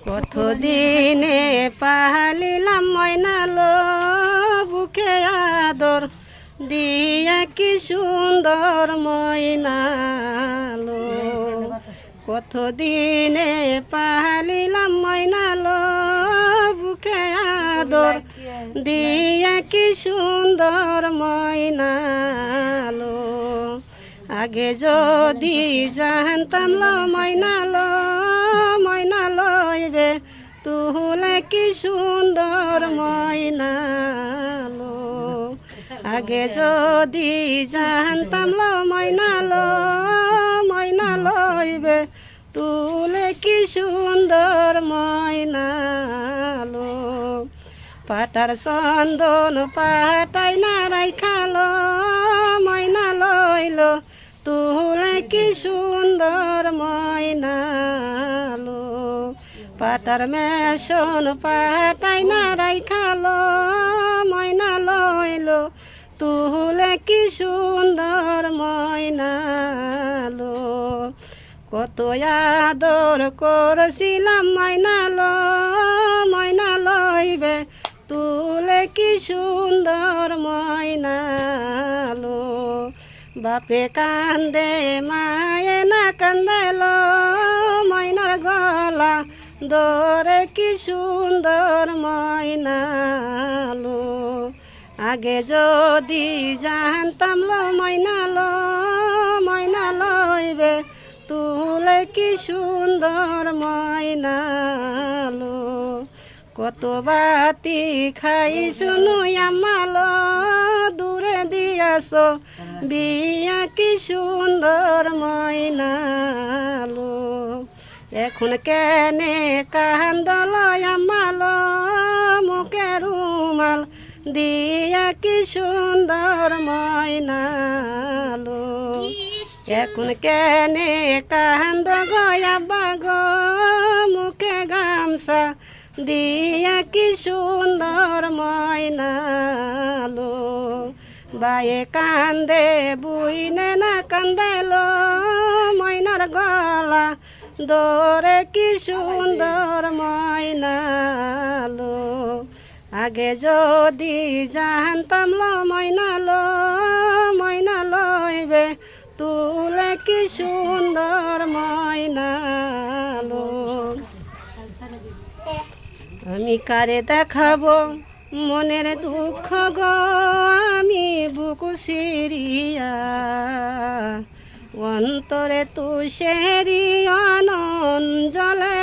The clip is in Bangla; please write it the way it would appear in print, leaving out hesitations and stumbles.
কতদিনে পালিলাম ময়নালো বুকে আদর দিয়া কি সুন্দর ময়নালো। কতদিনে পালিলাম ময়নালো বুকে আদর দিয়া কি সুন্দর ময়নালো। আগে যদি জানতাম লো ময়নালো ময়নালইবে তুহলে কি সুন্দর ময়নালো। আগে যদি জানতাম লো ময়নালো ময়নালইবে তুলে কি সুন্দর ময়নালো। পাটার চন্দন পাটাই না রাইখালো ময়নালইলো তুলে কি সুন্দর ময়নালো। পাটার মেশন পাটাই না রাইখালো ময়নালইলো তুলে কি সুন্দর ময়নালো। কত আদর করছিলাম ময়নালো ময়নালইবে তুলে কি সুন্দর ময়নালো। বাপে কান্দে মায়ে না কান্দেলো ময়নার গলা দরে কি সুন্দর ময়নালো। আগে যদি জানতাম লো ময়নালো ময়নালইবে তুলে কি সুন্দর ময়নালো। কত বাতি খাই শুনু আমালো দূরে দিয়াছ বিয়া কি সুন্দর ময়নালো। এখন কেনে কান্দল আমালো মুখে রুমাল দিয়া কি সুন্দর ময়নালো। এখন কেনে কান্দ গয়া বাগ মুখে গামছা দিয়া কি সুন্দর ময়নালো। বায়ে কান্দে বুইনে না কান্দেলো ময়নার গলা দরে কি সুন্দর ময়নালো। আগে যদি জানতাম লো ময়নালো ময়নালইবে তুলে কি সুন্দর ময়নালো। আমি কারে দেখাবো মনের দুঃখ গো আমি বুক সিরিয়া অন্তরে তুষেরি অনঞ্জলে।